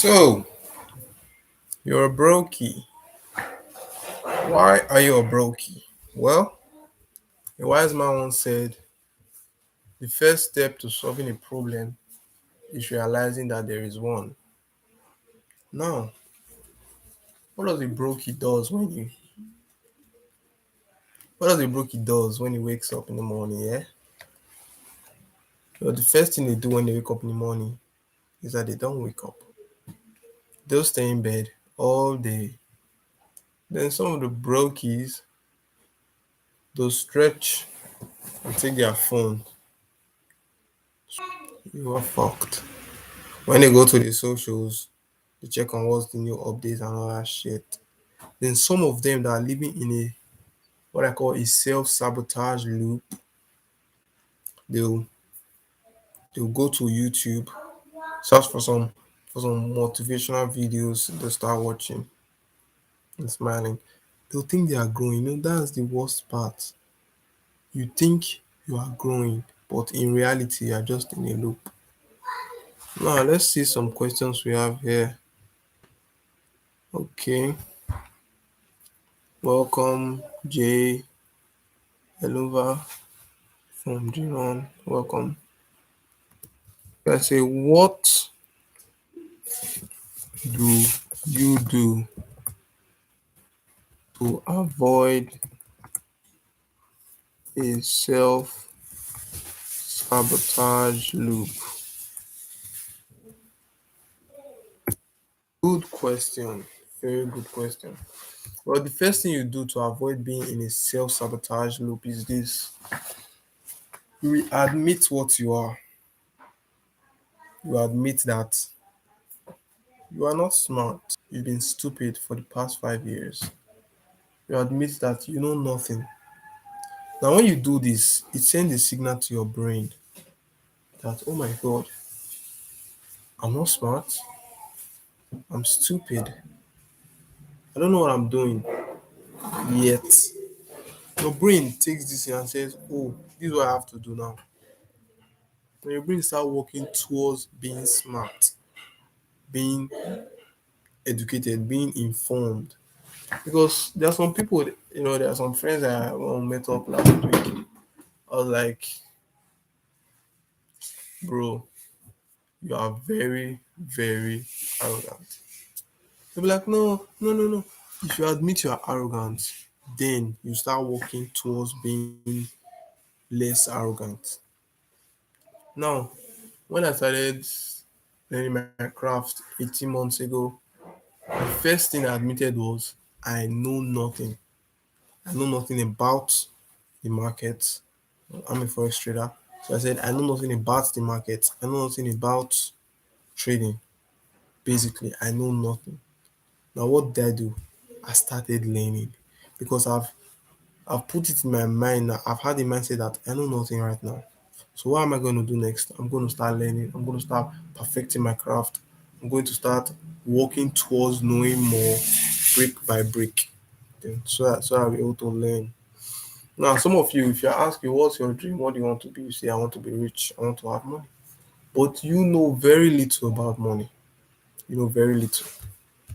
So, you're a brokie. Why are you a brokie? Well, a wise man once said the first step to solving a problem is realizing that there is one. Now, what does a brokie does when you what does a brokie does when he wakes up in the morning, yeah? Well, the first thing they do when they wake up in the morning is that they don't wake up. They'll stay in bed all day. Then some of the brokies, they'll stretch and take their phone. You are fucked. When they go to the socials, they check on what's the new updates and all that shit. Then some of them that are living in a what I call a self-sabotage loop, they'll they'll go to YouTube, search for some motivational videos, they'll start watching and smiling. They'll think they are growing. That's the worst part. You think you are growing, but in reality you are just in a loop. Now let's see some questions we have here. Okay. Welcome Jay Elova from Jiron. Welcome. I say, what do you do to avoid a self sabotage loop? Good question. Very good question. Well, the first thing you do to avoid being in a self sabotage loop is this: you admit what you are. You admit that you are not smart. You've been stupid for the past 5 years. You admit that you know nothing. Now, when you do this, it sends a signal to your brain that, oh my God, I'm not smart. I'm stupid. I don't know what I'm doing. Yet, your brain takes this and says, oh, this is what I have to do now. When your brain start working towards being smart, being educated, being informed. Because there are some people, there are some friends that I met up last week. I was like, bro, you are very, very arrogant. They'll be like, no, no, no, no. If you admit you are arrogant, then you start working towards being less arrogant. Now, when I started learning my craft 18 months ago, the first thing I admitted was I know nothing. I know nothing about the market. I'm a forex trader. So I said, I know nothing about the market. I know nothing about trading. Basically, I know nothing. Now, what did I do? I started learning because I've put it in my mind that I've had the mindset that I know nothing right now. So what am I going to do next? I'm going to start learning. I'm going to start perfecting my craft. I'm going to start working towards knowing more brick by brick. Then so I'll be able to learn. Now, some of you, if you ask you what's your dream, what do you want to be? You say, I want to be rich, I want to have money. But you know very little about money. You know very little.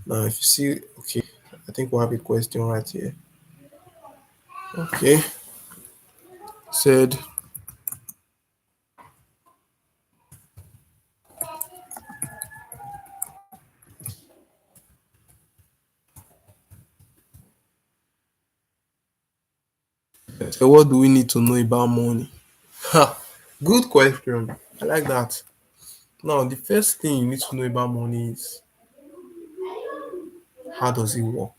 Now, if you see, okay, I think we'll have a question right here. Okay, said, so what do we need to know about money? Ha, good question. I like that. Now, the first thing you need to know about money is how does it work?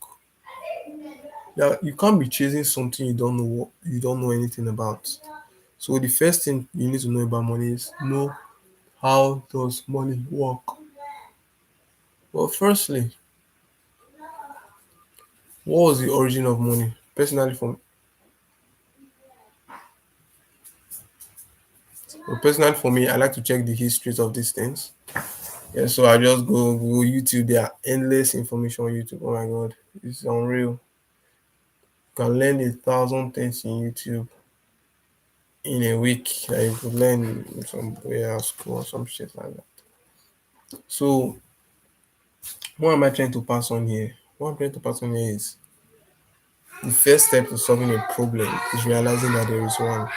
Yeah, you can't be chasing something you don't know anything about. So the first thing you need to know about money is know how does money work. Well, firstly, what was the origin of money? Personally for me, I like to check the histories of these things. Yeah, so I just go YouTube. There are endless information on YouTube. Oh my god, it's unreal. You can learn 1,000 things in YouTube in a week. Like you could learn in some way at school or some shit like that. So What am I trying to pass on here? What I'm trying to pass on here is the first step to solving a problem is realizing that there is one.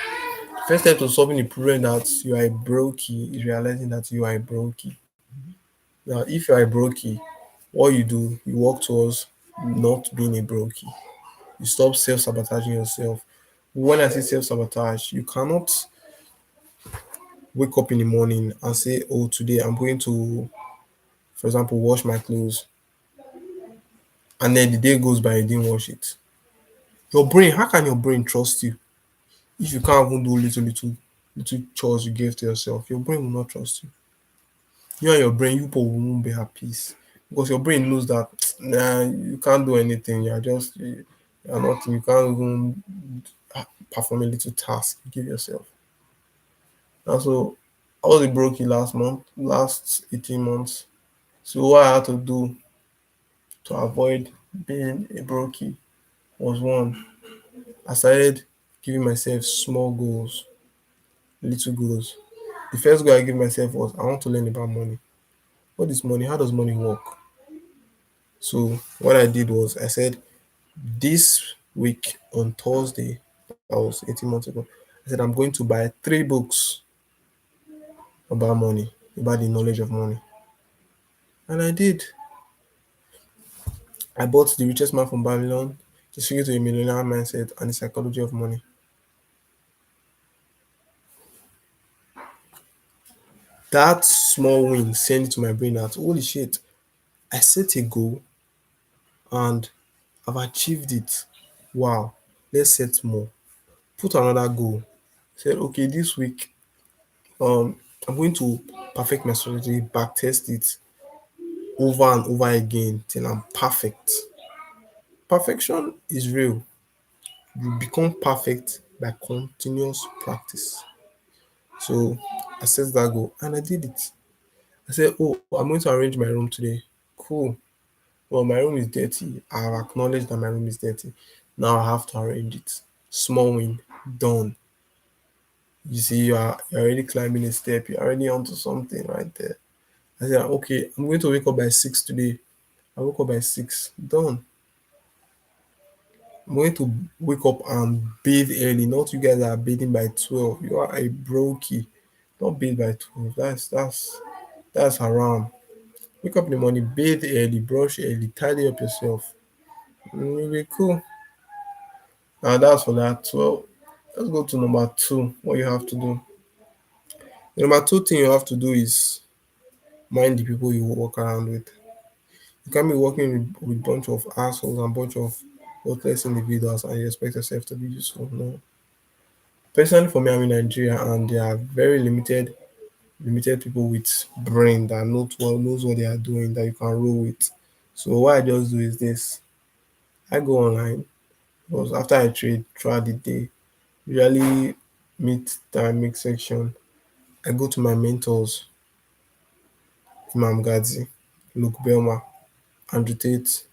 First step to solving a problem that you are a brokie is realizing that you are a brokie. Now, if you are a brokie, what you do, you work towards not being a brokie. You stop self sabotaging yourself. When I say self sabotage, you cannot wake up in the morning and say, oh, today I'm going to, for example, wash my clothes, and then the day goes by, you didn't wash it. Your brain, how can your brain trust you if you can't even do little chores you gave to yourself? Your brain will not trust you. You and your brain, you both won't be at peace because your brain knows that nah, you can't do anything. You're nothing. You can't even perform a little task you give yourself. And so I was a brokey last 18 months. So what I had to do to avoid being a brokey was one, I started giving myself small goals, little goals. The first goal I gave myself was I want to learn about money. What is money? How does money work? So what I did was I said this week on Thursday, that was 18 months ago, I said I'm going to buy 3 books about money, about the knowledge of money. And I did. I bought The Richest Man from Babylon, The Secret to a Millionaire Mindset, and The Psychology of Money. That small win sent it to my brain that holy shit, I set a goal and I've achieved it. Wow, let's set more. Put another goal. Said, okay, this week, I'm going to perfect my strategy, back test it over and over again till I'm perfect. Perfection is real. You become perfect by continuous practice. So I set that goal and I did it. I said, oh, I'm going to arrange my room today. Cool. Well, my room is dirty. I have acknowledged that my room is dirty. Now I have to arrange it. Small win, done. You see, you're already climbing a step. You're already onto something right there. I said, okay, I'm going to wake up by 6 today. I woke up by 6. Done. I'm going to wake up and bathe early. Not you guys are bathing by 12. You are a brokey. Don't bathe by 12. That's haram. Wake up in the morning, bathe early, brush early, tidy up yourself. You'll be cool. And that's for that. So let's go to number two. What you have to do. The number two thing you have to do is mind the people you walk around with. You can't be working with bunch of assholes and bunch of worthless individuals and you expect yourself to be useful. No. Personally for me, I'm in Nigeria and there are very limited people with brain that knows what they are doing that you can roll with. So what I just do is this. I go online because after I trade throughout the day, usually meet dynamic section. I go to my mentors, Imam Gadzi, Luke Belma, Andrew Tate.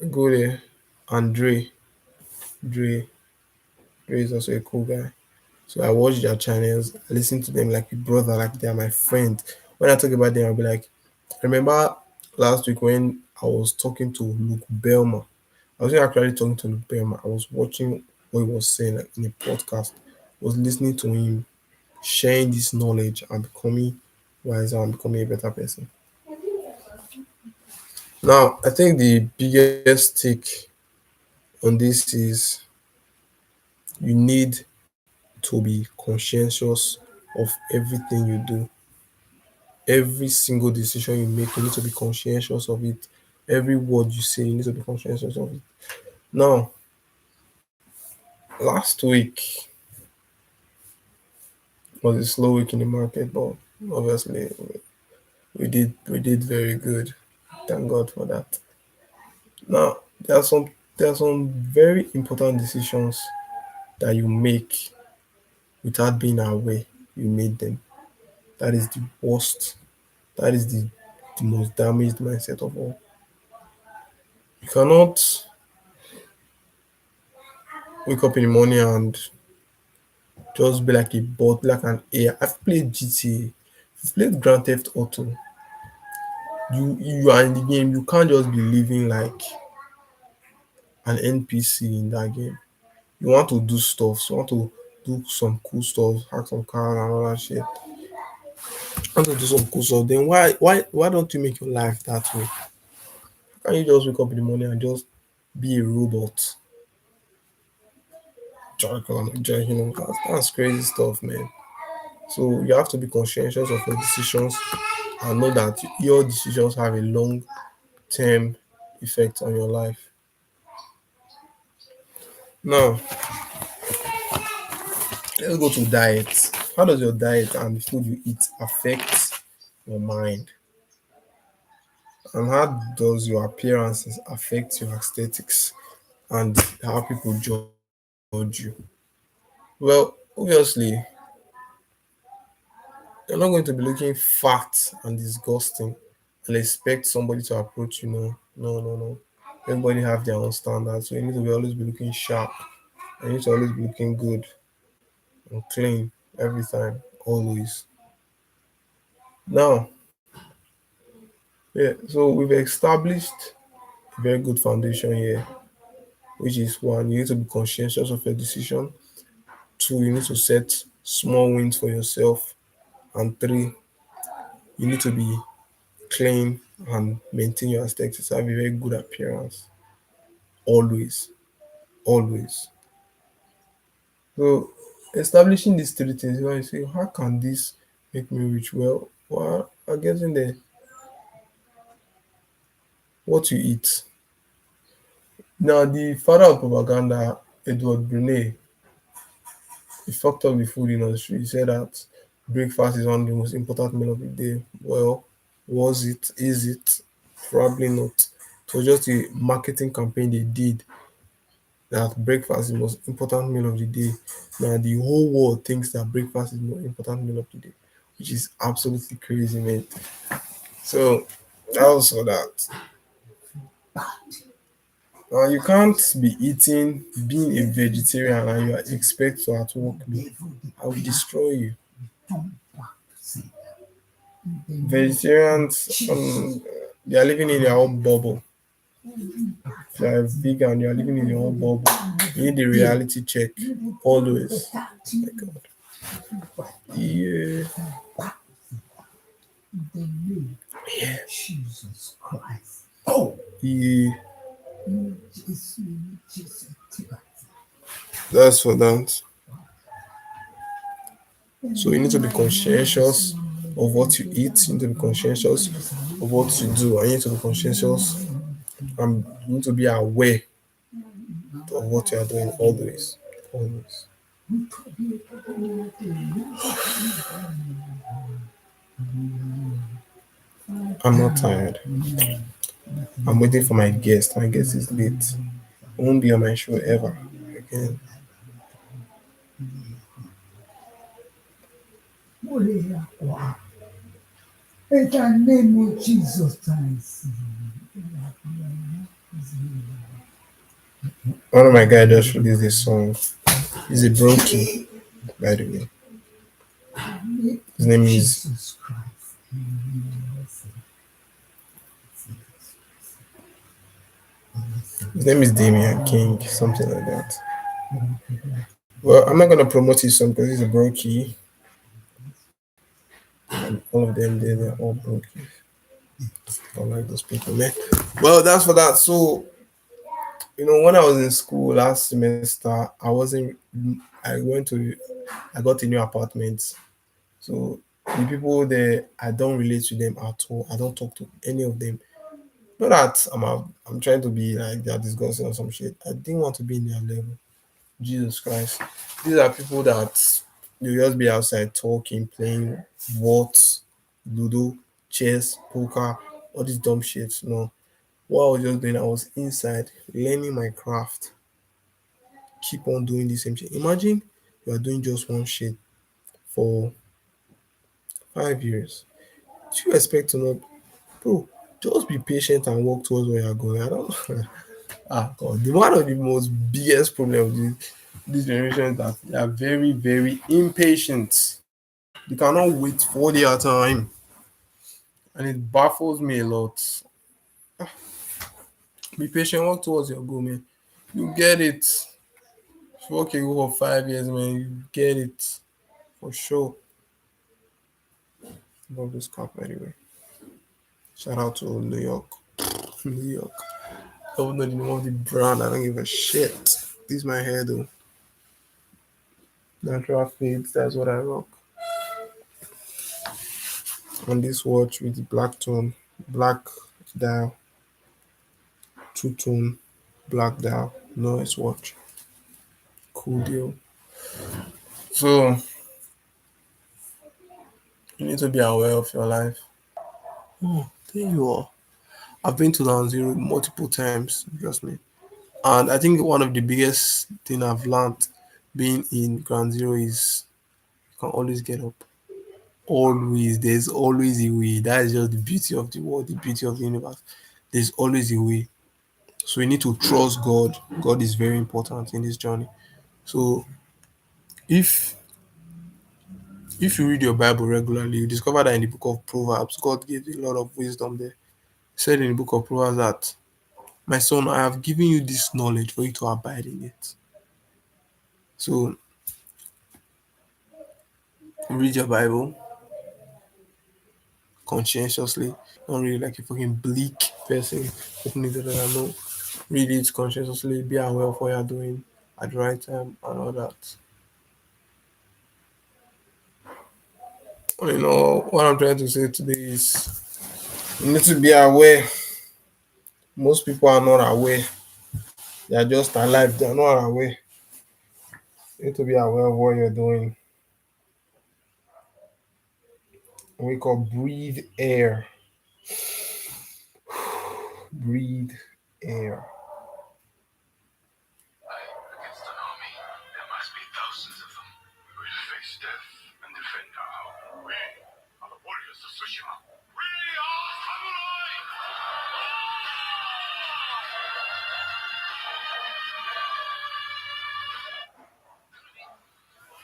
I go there, and Dre, Dre is also a cool guy. So I watch their channels, I listen to them like a brother, like they are my friend. When I talk about them, I'll be like, remember last week when I was talking to Luke Belma? I wasn't actually talking to Luke Belma. I was watching what he was saying like, in a podcast. I was listening to him sharing this knowledge and becoming wiser and becoming a better person. Now, I think the biggest take on this is you need to be conscientious of everything you do. Every single decision you make, you need to be conscientious of it. Every word you say, you need to be conscientious of it. Now, last week was a slow week in the market, but obviously we did very good. Thank God for that. Now, there are some very important decisions that you make without being aware you made them. That is the worst. That is the most damaged mindset of all. You cannot wake up in the morning and just be like a bot, like an AI. I've played GTA, I've played Grand Theft Auto. You are in the game. You can't just be living like an NPC in that game. You want to do stuff. You want to do some cool stuff, hack some cars and all that shit. You want to do some cool stuff. Then why don't you make your life that way? Can't you just wake up in the morning and just be a robot? That's crazy stuff, man. So you have to be conscientious of your decisions and know that your decisions have a long term effect on your life. Now, let's go to diet. How does your diet and the food you eat affect your mind? And how does your appearances affect your aesthetics and how people judge you? Well, obviously, you're not going to be looking fat and disgusting and expect somebody to approach you. No, no, no, no. Everybody have their own standards. So you need to be always be looking sharp. And you need to always be looking good and clean every time, always. Now, yeah, so we've established a very good foundation here, which is one, you need to be conscientious of your decision. Two, you need to set small wins for yourself. And three, you need to be clean and maintain your aesthetics, have a very good appearance. Always. Always. So establishing these three things, when you say, how can this make me rich? Well, I guess in the what you eat. Now the father of propaganda, Edward Brunei, he fucked up the food industry. He said that breakfast is one of the most important meal of the day. Well, was it? Is it? Probably not. It was just a marketing campaign they did that breakfast is the most important meal of the day. Now the whole world thinks that breakfast is the most important meal of the day, which is absolutely crazy, man. So also that you can't be eating, being a vegetarian, and you expect to at work me. I will destroy you. Vegetarians, they are living in their own bubble. If you are vegan, you are living in your own bubble. You need a reality check always. Oh my God. Yeah. Yeah. Yeah. That's for that. So you need to be conscientious of what you eat. You need to be conscientious of what you do. And you need to be conscientious and you need to be aware of what you are doing always. Always. I'm not tired. I'm waiting for my guest. My guest is late. He won't be on my show ever again. In the name of Jesus Christ. One of my guys just released this song. He's a brokie, by the way. His name is his name is Damian King, something like that. Well, I'm not gonna promote his song because he's a brokie, and all of them they're all brokie. I don't like those people, man. Well, that's for that. So when I was in school last semester, I wasn't. I got a new apartment. So the people there, I don't relate to them at all. I don't talk to any of them. Not that I'm trying to be like they're disgusting or some shit. I didn't want to be in their level. Jesus Christ. These are people that you just be outside talking, playing what, ludo, chess, poker, all these dumb shit. No. What I was just doing, I was inside learning my craft. Keep on doing the same shit. Imagine you are doing just one shit for 5 years. Do you expect to not, bro? Just be patient and work towards where you're going. I don't. God, one of the most biggest problems with this generation is that they are very, very impatient. They cannot wait for their time. and it baffles me a lot. Be patient, work towards your goal, man. You get it. If you work a goal for 5 years, man, you get it for sure. Love this cup anyway. Shout out to New York. New York. I don't know the name of the brand. I don't give a shit. This is my hair though. Natural fades. That's what I rock. On this watch with the black tone, black dial, two tone, black dial. Nice watch. Cool deal. So you need to be aware of your life. Oh, there you are. I've been to Ground Zero multiple times, trust me. And I think one of the biggest thing I've learned being in Ground Zero is you can always get up. Always, there's always a way. That is just the beauty of the world, the beauty of the universe. There's always a way. So you need to trust God. God is very important in this journey. So if if you read your Bible regularly, you discover that in the book of Proverbs, God gave a lot of wisdom there. He said in the book of Proverbs that, my son, I have given you this knowledge for you to abide in it. So read your Bible conscientiously. Don't read it like a fucking bleak person. Open it and know. Read it conscientiously. Be aware of what you're doing at the right time and all that. What I'm trying to say today is you need to be aware. Most people are not aware. They are just alive. They are not aware. You need to be aware of what you're doing. Wake up, breathe air. Breathe air. Against an army, there must be thousands of them. We will face death and defend our home. We are the warriors of Tsushima. We are samurai!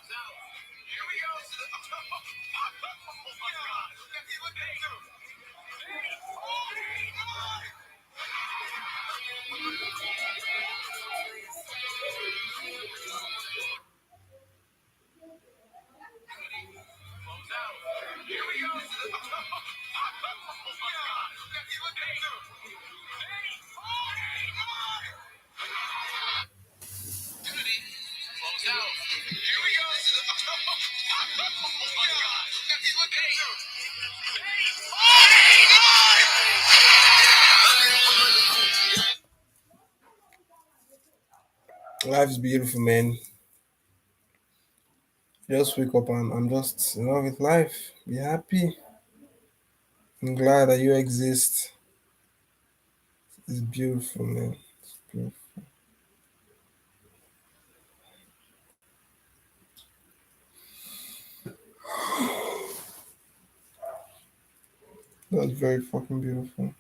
Now, here we go. Oh my God! Look at you! Now, here we go. Oh my God! Look at you! Now, here we go. Oh my God! Look at you! Life is beautiful, man. Just wake up and I'm just in love with life. Be happy. I'm glad that you exist. It's beautiful, man. It's beautiful. That's very fucking beautiful.